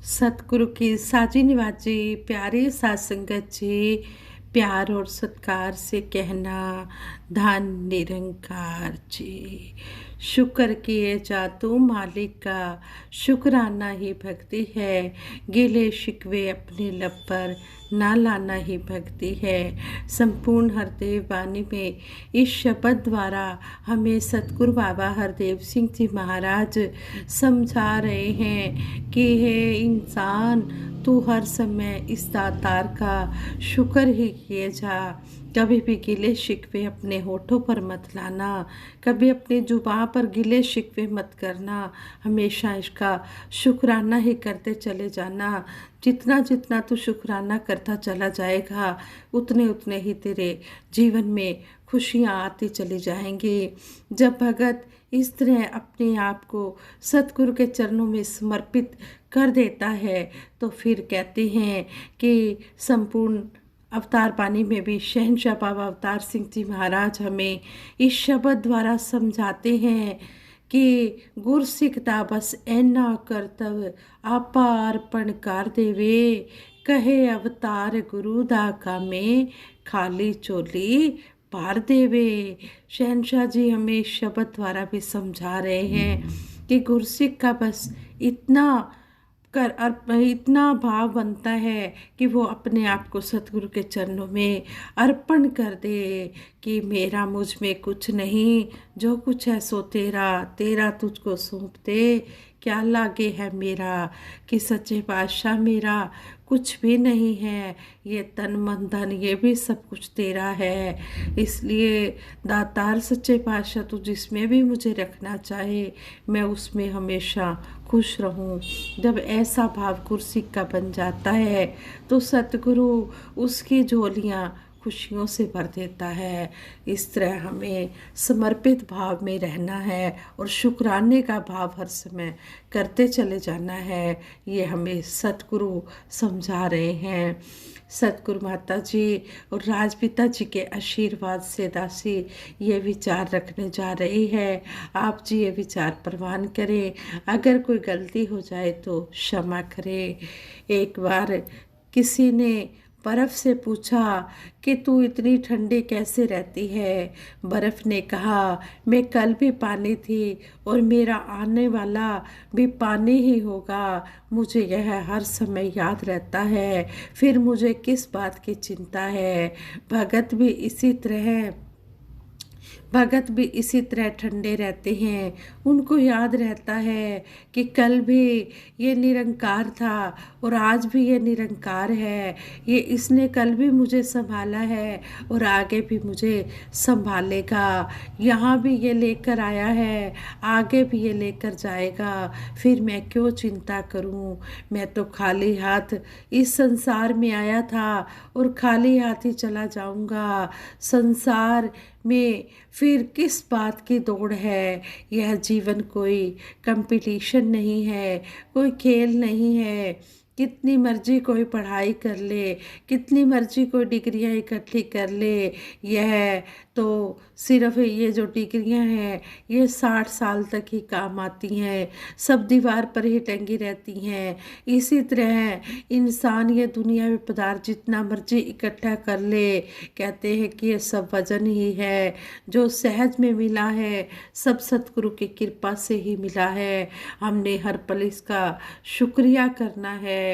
सतगुरु की साजी निवाजी प्यारे साध संगत जी, प्यार और सत्कार से कहना धन निरंकार जी। शुक्र किए जा तू मालिक का, शुक्राना ही भक्ति है। गिले शिकवे अपने लब पर ना लाना ही भक्ति है। संपूर्ण हरदेव वाणी में इस शब्द द्वारा हमें सतगुरु बाबा हरदेव सिंह जी महाराज समझा रहे हैं कि हे इंसान, तू हर समय इस दातार का शुक्र ही किए जा। कभी भी गिले शिकवे अपने होठों पर मत लाना, कभी अपने जुबान पर गिले शिकवे मत करना। हमेशा इसका शुक्राना ही करते चले जाना। जितना जितना तू शुक्राना करता चला जाएगा, उतने उतने ही तेरे जीवन में खुशियाँ आती चली जाएंगी। जब भगत इस तरह अपने आप को सतगुरु के चरणों में समर्पित कर देता है, तो फिर कहते हैं कि संपूर्ण अवतार बानी में भी शहंशाह बाबा अवतार सिंह जी महाराज हमें इस शब्द द्वारा समझाते हैं कि गुर सिखता बस ऐना करतव आपा अर्पण कर देवे, कहे अवतार गुरु दा कामे खाली चोली पार देवे। शहंशाह जी हमें इस शब्द द्वारा भी समझा रहे हैं कि गुरसिख का बस इतना भाव बनता है कि वो अपने आप को सतगुरु के चरणों में अर्पण कर दे कि मेरा मुझ में कुछ नहीं, जो कुछ है सो तेरा, तेरा तुझको सौंप दे। क्या लागे है मेरा कि सच्चे पातशाह मेरा कुछ भी नहीं है, ये तन मन धन ये भी सब कुछ तेरा है। इसलिए दातार सच्चे पातशाह तू जिसमें भी मुझे रखना चाहे, मैं उसमें हमेशा खुश रहूं। जब ऐसा भाव गुरसिख का बन जाता है तो सतगुरु उसकी झोलियाँ खुशियों से भर देता है। इस तरह हमें समर्पित भाव में रहना है और शुक्राने का भाव हर समय करते चले जाना है। ये हमें सतगुरु समझा रहे हैं। सतगुरु माता जी और राजपिता जी के आशीर्वाद से दासी ये विचार रखने जा रही है। आप जी ये विचार प्रवान करें। अगर कोई गलती हो जाए तो क्षमा करें। एक बार किसी ने बर्फ़ से पूछा कि तू इतनी ठंडी कैसे रहती है। बर्फ़ ने कहा, मैं कल भी पानी थी और मेरा आने वाला भी पानी ही होगा। मुझे यह हर समय याद रहता है, फिर मुझे किस बात की चिंता है। भगत भी इसी तरह ठंडे रहते हैं। उनको याद रहता है कि कल भी ये निरंकार था और आज भी ये निरंकार है। ये इसने कल भी मुझे संभाला है और आगे भी मुझे संभालेगा। यहाँ भी ये लेकर आया है, आगे भी ये लेकर जाएगा। फिर मैं क्यों चिंता करूँ। मैं तो खाली हाथ इस संसार में आया था और खाली हाथ ही चला जाऊँगा। संसार में फिर किस बात की दौड़ है। यह जीवन कोई कंपटीशन नहीं है, कोई खेल नहीं है। कितनी मर्जी कोई पढ़ाई कर ले, कितनी मर्जी कोई डिग्रियां इकट्ठी कर ले, यह तो सिर्फ ये जो डिग्रियां हैं ये 60 साल तक ही काम आती हैं, सब दीवार पर ही टंगी रहती हैं। इसी तरह इंसान ये दुनिया में पदार्थ जितना मर्जी इकट्ठा कर ले, कहते हैं कि ये सब वजन ही है। जो सहज में मिला है सब सतगुरु की कृपा से ही मिला है। हमने हर पल इसका शुक्रिया करना है।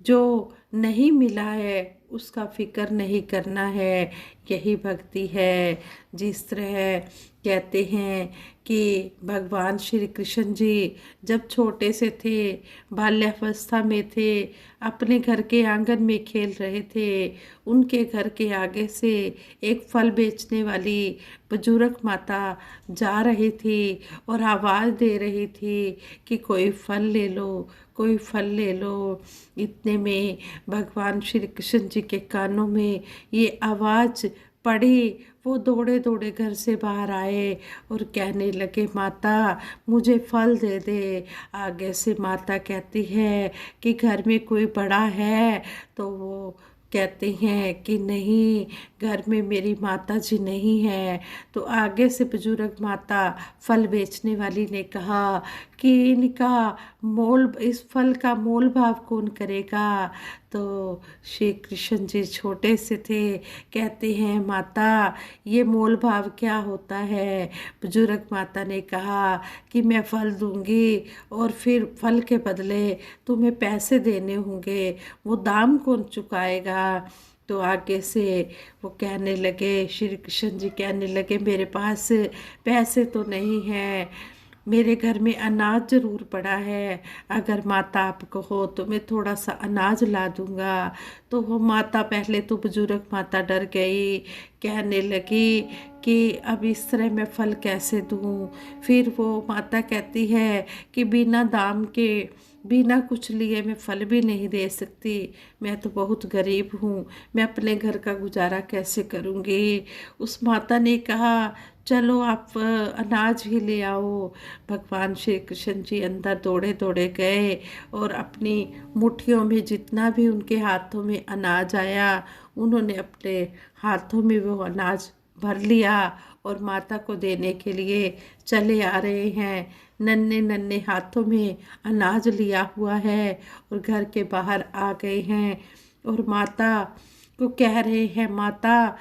जो नहीं मिला है उसका फिक्र नहीं करना है। यही भक्ति है। जिस तरह कहते हैं कि भगवान श्री कृष्ण जी जब छोटे से थे, बाल्यावस्था में थे, अपने घर के आंगन में खेल रहे थे, उनके घर के आगे से एक फल बेचने वाली बुजुर्ग माता जा रही थी और आवाज़ दे रही थी कि कोई फल ले लो, कोई फल ले लो। इतने में भगवान श्री कृष्ण जी के कानों में ये आवाज़ पड़ी। वो दौड़े दौड़े घर से बाहर आए और कहने लगे, माता मुझे फल दे दे। आगे से माता कहती है कि घर में कोई बड़ा है। तो वो कहते हैं कि नहीं, घर में मेरी माता जी नहीं है। तो आगे से बुजुर्ग माता फल बेचने वाली ने कहा कि इनका मोल, इस फल का मोल भाव कौन करेगा। तो श्री कृष्ण जी छोटे से थे, कहते हैं माता ये मोल भाव क्या होता है। बुजुर्ग माता ने कहा कि मैं फल दूंगी और फिर फल के बदले तुम्हें पैसे देने होंगे, वो दाम कौन चुकाएगा। तो आगे से वो कहने लगे, श्री कृष्ण जी कहने लगे मेरे पास पैसे तो नहीं है, मेरे घर में अनाज ज़रूर पड़ा है, अगर माता आप कहो तो मैं थोड़ा सा अनाज ला दूंगा। तो वो माता, पहले तो बुजुर्ग माता डर गई, कहने लगी कि अब इस तरह मैं फल कैसे दूं। फिर वो माता कहती है कि बिना दाम के, बिना कुछ लिए मैं फल भी नहीं दे सकती, मैं तो बहुत गरीब हूँ, मैं अपने घर का गुजारा कैसे करूँगी। उस माता ने कहा चलो आप अनाज ही ले आओ। भगवान श्री कृष्ण जी अंदर दौड़े दौड़े गए और अपनी मुट्ठियों में जितना भी उनके हाथों में अनाज आया, उन्होंने अपने हाथों में वो अनाज भर लिया और माता को देने के लिए चले आ रहे हैं। नन्हे नन्हे हाथों में अनाज लिया हुआ है और घर के बाहर आ गए हैं और माता को कह रहे हैं, माता,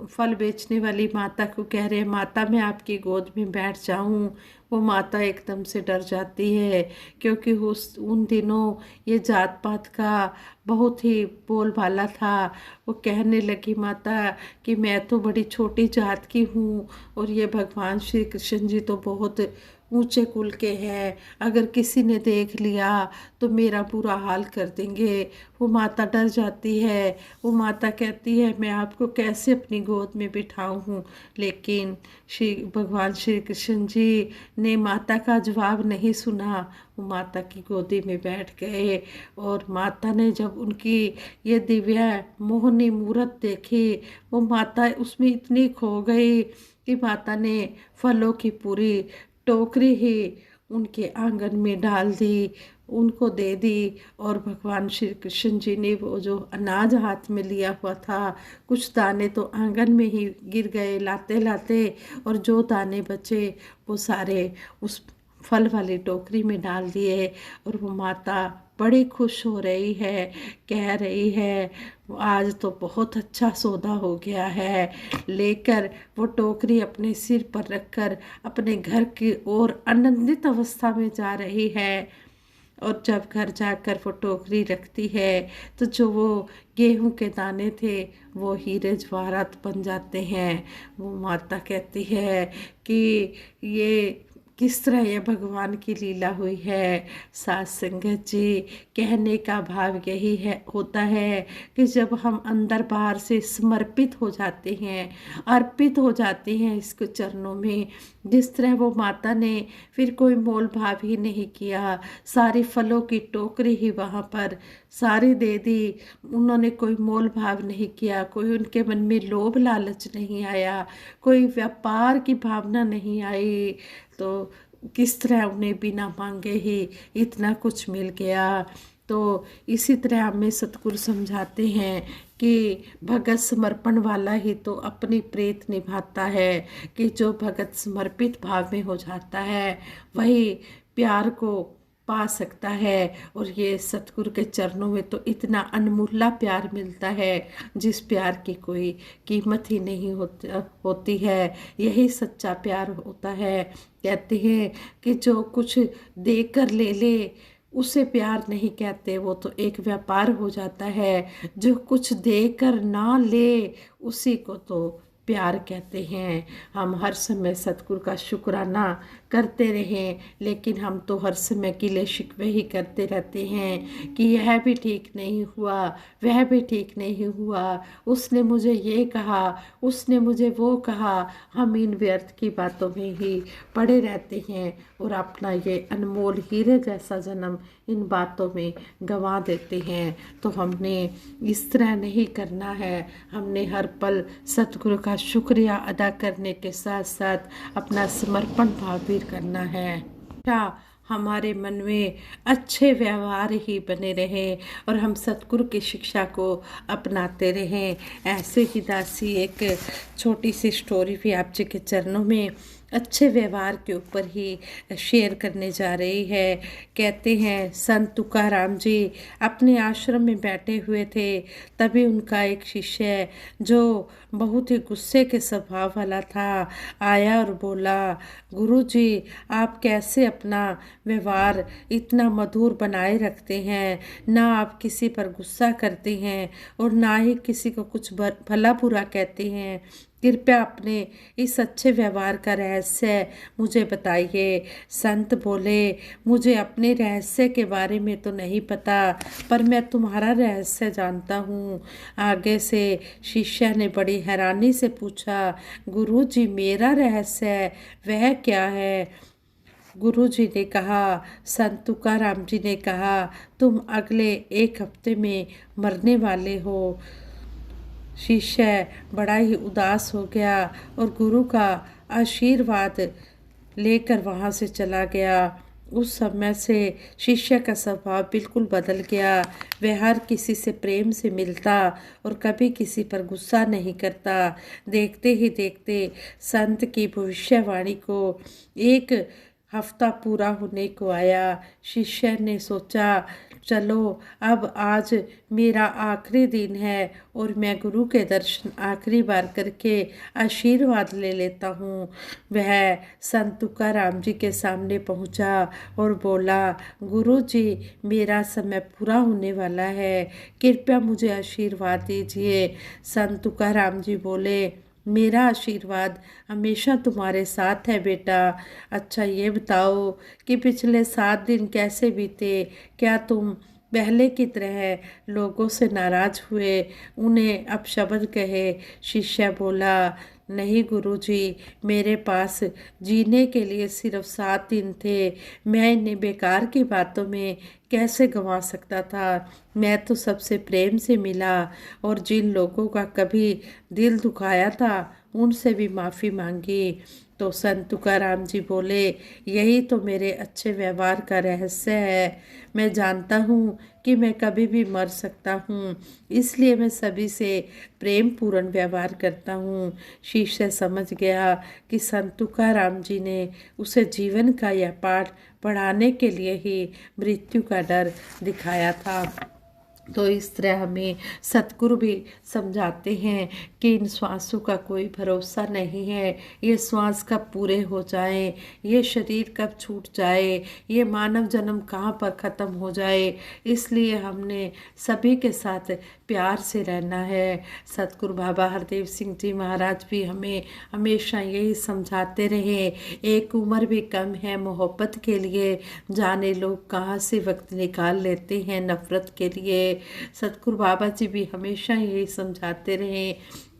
फल बेचने वाली माता को कह रहे हैं माता मैं आपकी गोद में बैठ जाऊं। वो माता एकदम से डर जाती है, क्योंकि उन दिनों ये जात पात का बहुत ही बोलबाला था। वो कहने लगी माता कि मैं तो बड़ी छोटी जात की हूँ और ये भगवान श्री कृष्ण जी तो बहुत ऊंचे कुल के हैं, अगर किसी ने देख लिया तो मेरा बुरा हाल कर देंगे। वो माता डर जाती है। वो माता कहती है मैं आपको कैसे अपनी गोद में बिठाऊं। लेकिन भगवान श्री कृष्ण जी ने माता का जवाब नहीं सुना। वो माता की गोदी में बैठ गए और माता ने जब उनकी ये दिव्य मोहनी मूरत देखी, वो माता उसमें इतनी खो गई कि माता ने फलों की पूरी टोकरी ही उनके आंगन में डाल दी, उनको दे दी। और भगवान श्री कृष्ण जी ने वो जो अनाज हाथ में लिया हुआ था, कुछ दाने तो आंगन में ही गिर गए लाते लाते, और जो दाने बचे वो सारे उस फल वाली टोकरी में डाल दिए। और वो माता बड़ी खुश हो रही है, कह रही है आज तो बहुत अच्छा सौदा हो गया है। लेकर वो टोकरी अपने सिर पर रखकर अपने घर की ओर आनंदित अवस्था में जा रही है। और जब घर जाकर वो टोकरी रखती है तो जो वो गेहूं के दाने थे वो हीरे जवाहरात बन जाते हैं। वो माता कहती है कि ये किस तरह ये भगवान की लीला हुई है। साथ संगत जी, कहने का भाव यही है, होता है कि जब हम अंदर बाहर से समर्पित हो जाते हैं, अर्पित हो जाते हैं इसके चरणों में, जिस तरह वो माता ने फिर कोई मोल भाव ही नहीं किया, सारी फलों की टोकरी ही वहाँ पर सारी दे दी। उन्होंने कोई मोल भाव नहीं किया, कोई उनके मन में लोभ लालच नहीं आया, कोई व्यापार की भावना नहीं आई। तो किस तरह उन्हें बिना मांगे ही इतना कुछ मिल गया। तो इसी तरह हमें सतगुरु समझाते हैं कि भगत समर्पण वाला ही तो अपनी प्रीत निभाता है, कि जो भगत समर्पित भाव में हो जाता है वही प्यार को पा सकता है। और ये सतगुरु के चरणों में तो इतना अनमूल्य प्यार मिलता है जिस प्यार की कोई कीमत ही नहीं होती है। यही सच्चा प्यार होता है। कहते हैं कि जो कुछ देकर ले ले उसे प्यार नहीं कहते, वो तो एक व्यापार हो जाता है। जो कुछ देकर ना ले उसी को तो प्यार कहते हैं। हम हर समय सतगुरु का शुक्राना करते रहें, लेकिन हम तो हर समय गिले शिकवे ही करते रहते हैं कि यह भी ठीक नहीं हुआ, वह भी ठीक नहीं हुआ, उसने मुझे ये कहा, उसने मुझे वो कहा। हम इन व्यर्थ की बातों में ही पड़े रहते हैं और अपना ये अनमोल हीरे जैसा जन्म इन बातों में गंवा देते हैं। तो हमने इस तरह नहीं करना है। हमने हर पल सतगुरु का शुक्रिया अदा करने के साथ साथ अपना समर्पण भाव भी करना है। हमारे मन में अच्छे व्यवहार ही बने रहें और हम सतगुरु की शिक्षा को अपनाते रहें। ऐसे ही दासी एक छोटी सी स्टोरी भी आप जी के चरणों में अच्छे व्यवहार के ऊपर ही शेयर करने जा रही है। कहते हैं संत तुकाराम जी अपने आश्रम में बैठे हुए थे, तभी उनका एक शिष्य जो बहुत ही गुस्से के स्वभाव वाला था आया और बोला, गुरु जी आप कैसे अपना व्यवहार इतना मधुर बनाए रखते हैं, ना आप किसी पर गुस्सा करते हैं और ना ही किसी को कुछ भला बुरा कहते हैं। कृपया अपने इस अच्छे व्यवहार का रहस्य मुझे बताइए। संत बोले, मुझे अपने रहस्य के बारे में तो नहीं पता, पर मैं तुम्हारा रहस्य जानता हूँ। आगे से शिष्य ने बड़ी हैरानी से पूछा, गुरु जी मेरा रहस्य वह क्या है? गुरु जी ने कहा, संत तुकाराम जी ने कहा, तुम अगले 1 हफ्ते में मरने वाले हो। शिष्य बड़ा ही उदास हो गया और गुरु का आशीर्वाद लेकर वहाँ से चला गया। उस समय से शिष्य का स्वभाव बिल्कुल बदल गया। वह हर किसी से प्रेम से मिलता और कभी किसी पर गुस्सा नहीं करता। देखते ही देखते संत की भविष्यवाणी को 1 हफ्ता पूरा होने को आया। शिष्य ने सोचा, चलो अब आज मेरा आखिरी दिन है और मैं गुरु के दर्शन आखिरी बार करके आशीर्वाद ले लेता हूँ। वह संत तुकाराम जी के सामने पहुँचा और बोला, गुरु जी मेरा समय पूरा होने वाला है, कृपया मुझे आशीर्वाद दीजिए। संत तुकाराम जी बोले, मेरा आशीर्वाद हमेशा तुम्हारे साथ है बेटा। अच्छा ये बताओ कि पिछले 7 दिन कैसे बीते? क्या तुम पहले की तरह लोगों से नाराज हुए, उन्हें अपशब्द कहे? शिष्य बोला, नहीं गुरुजी, मेरे पास जीने के लिए सिर्फ 7 दिन थे। मैं इन्हें बेकार की बातों में कैसे गंवा सकता था? मैं तो सबसे प्रेम से मिला और जिन लोगों का कभी दिल दुखाया था उनसे भी माफ़ी मांगी। तो संत तुकाराम जी बोले, यही तो मेरे अच्छे व्यवहार का रहस्य है। मैं जानता हूँ कि मैं कभी भी मर सकता हूँ, इसलिए मैं सभी से प्रेम पूर्ण व्यवहार करता हूँ। शिष्य समझ गया कि संत तुकाराम जी ने उसे जीवन का यह पाठ पढ़ाने के लिए ही मृत्यु का डर दिखाया था। तो इस तरह हमें सतगुरु भी समझाते हैं कि इन श्वासों का कोई भरोसा नहीं है। ये श्वास कब पूरे हो जाए, ये शरीर कब छूट जाए, ये मानव जन्म कहाँ पर ख़त्म हो जाए। इसलिए हमने सभी के साथ प्यार से रहना है। सतगुरु बाबा हरदेव सिंह जी महाराज भी हमें हमेशा यही समझाते रहे, एक उम्र भी कम है मोहब्बत के लिए, जाने लोग कहाँ से वक्त निकाल लेते हैं नफ़रत के लिए। सतगुरु बाबा जी भी हमेशा यही समझाते रहे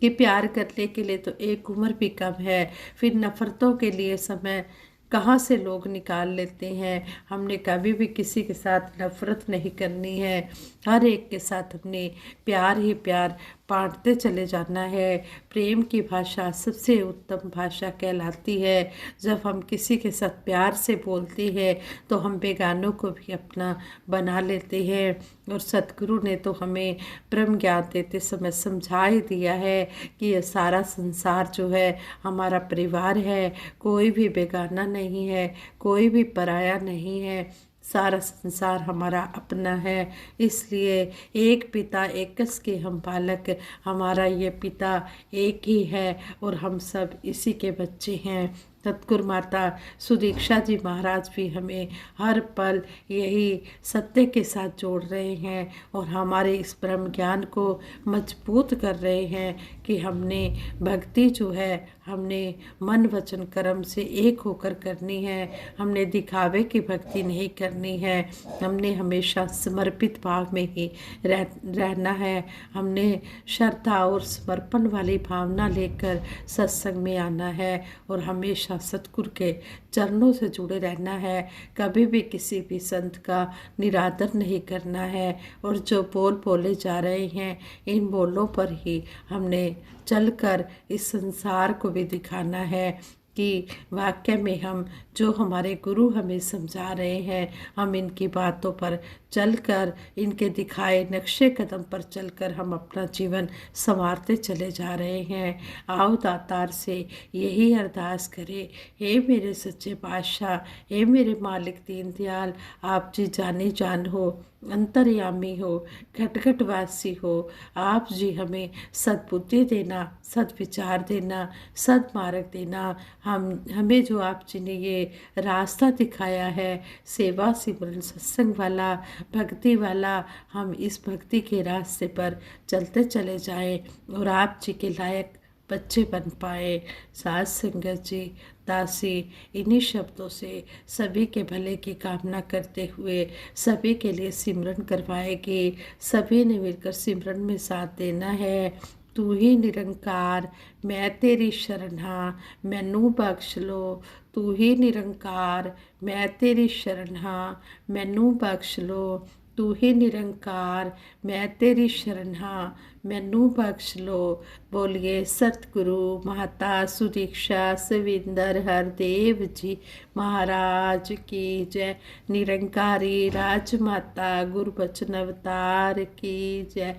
कि प्यार करने के लिए तो एक उम्र भी कम है, फिर नफ़रतों के लिए समय कहाँ से लोग निकाल लेते हैं। हमने कभी भी किसी के साथ नफ़रत नहीं करनी है, हर एक के साथ हमने प्यार ही प्यार बांटते चले जाना है। प्रेम की भाषा सबसे उत्तम भाषा कहलाती है। जब हम किसी के साथ प्यार से बोलते हैं तो हम बेगानों को भी अपना बना लेते हैं। और सतगुरु ने तो हमें ब्रह्म ज्ञान देते समय समझा ही दिया है कि यह सारा संसार जो है हमारा परिवार है, कोई भी बेगाना नहीं है, कोई भी पराया नहीं है, सारा संसार हमारा अपना है। इसलिए एक पिता एकस के हम बालक, हमारा ये पिता एक ही है और हम सब इसी के बच्चे हैं। सतगुरु माता सुदीक्षा जी महाराज भी हमें हर पल यही सत्य के साथ जोड़ रहे हैं और हमारे इस ब्रह्म ज्ञान को मजबूत कर रहे हैं कि हमने भक्ति जो है हमने मन वचन कर्म से एक होकर करनी है। हमने दिखावे की भक्ति नहीं करनी है, हमने हमेशा समर्पित भाव में ही रहना है। हमने श्रद्धा और समर्पण वाली भावना लेकर सत्संग में आना है और हमेशा सतगुरु के चरणों से जुड़े रहना है। कभी भी किसी भी संत का निरादर नहीं करना है और जो बोल बोले जा रहे हैं इन बोलों पर ही हमने चलकर इस संसार को भी दिखाना है कि वाकई में हम जो हमारे गुरु हमें समझा रहे हैं, हम इनकी बातों पर चलकर, इनके दिखाए नक्शे कदम पर चलकर हम अपना जीवन संवारते चले जा रहे हैं। आओ दातार से यही अरदास करें, हे मेरे सच्चे पातशाह, हे मेरे मालिक दीन दयाल, आप जी जानी जान हो, अंतर्यामी हो, घट घट वासी हो। आप जी हमें सद्बुद्धि देना, सद्विचार देना, सद्मार्ग देना। हमें जो आप जी ने ये रास्ता दिखाया है, सेवा सिमरन सत्संग वाला, भक्ति वाला, हम इस भक्ति के रास्ते पर चलते चले जाएं और आप जी के लायक बच्चे बन पाए। साथ संगत जी, दासी इन्हीं शब्दों से सभी के भले की कामना करते हुए सभी के लिए सिमरन करवाएगी। सभी ने मिलकर सिमरन में साथ देना है। तू ही निरंकार, मैं तेरी शरण हाँ, मैनू बख्श लो। तू ही निरंकार, मैं तेरी शरण हाँ, मैनू बख्श लो। तू ही निरंकार, मैं तेरी शरण हाँ, मैनू बख्श लो। बोलिए सतगुरु माता सुदीक्षा सविंदर हरदेव जी महाराज की जय। निरंकारी राजमाता गुरुबचन अवतार की जय।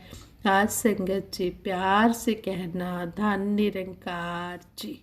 आज संगत जी प्यार से कहना धन निरंकार जी।